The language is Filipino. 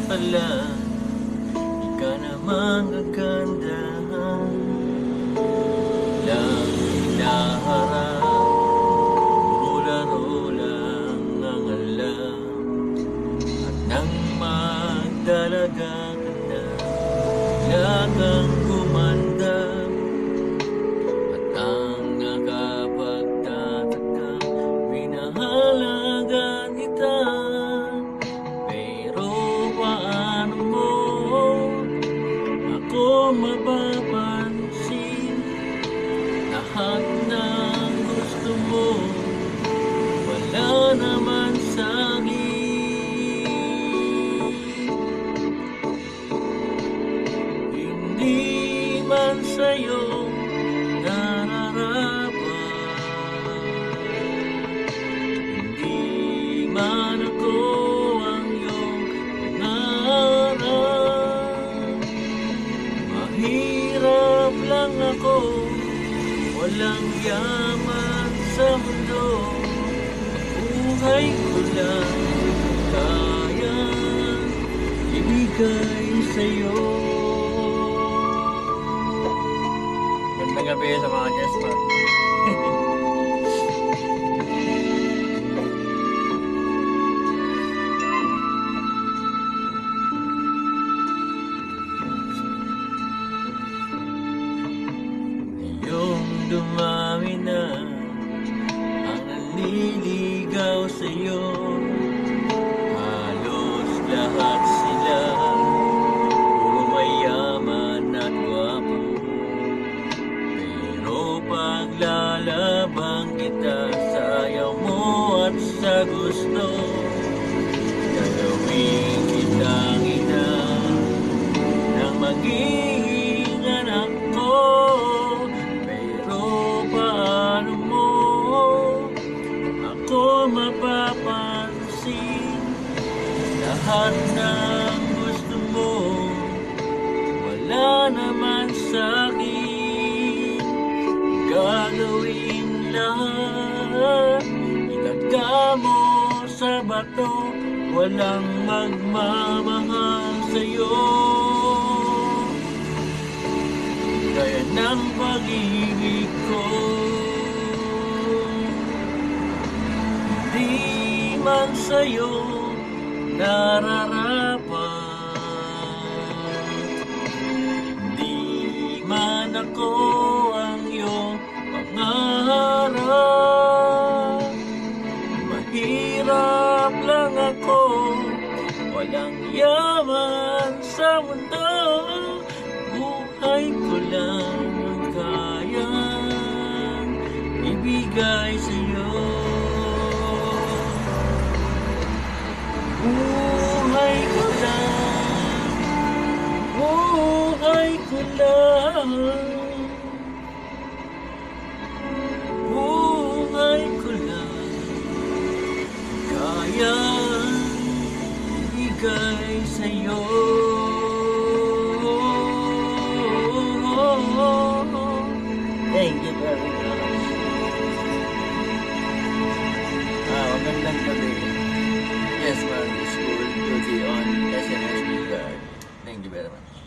pala, di ka naman kagandahan. Lang hinaharap, puro laro lang ang alam. At nang magdalaga ka na, wala kang gumanda. At ang nakapagtataka, pinahalagan kita. Pero paano mo ako mapapansin? Lahat ng gusto mo, wala naman sa'kin. Hindi man sa'yo nararapat, hindi man ako ang iyong pangarap. Mahirap lang ako, walang yaman sa mundo. Buhay ko lang kaya ibigay sa'yo. Magandang gabi sa mga guest man. Ngayong dumami na ang naliligaw sa'yo, halos lahat sila puro mayaman at gwapo. Pero paglalabang kita sa ayaw mo at sa gusto, gagawin kitang ina nang magiging anak ko. Pero paano mo ako mapapansin? Lahat ng gusto mo, wala naman sa'kin. Gagawin lahat, itagka mo sa bato, walang magmamahal sa'yo. Kaya ng pag-ibig ko, hindi man sa'yo nararapat, hindi man ako ang iyong pangarap. Mahirap lang ako, walang yaman sa mundo. Buhay ko lang ang kayang ibigay sa'yo. Buhay ko lang, buhay ko lang, buhay ko lang kayang ibigay sa'yo. Thank you very much. Magandang gabi. Yes, ma'am. School will be on SNSP Guard. Thank you very much.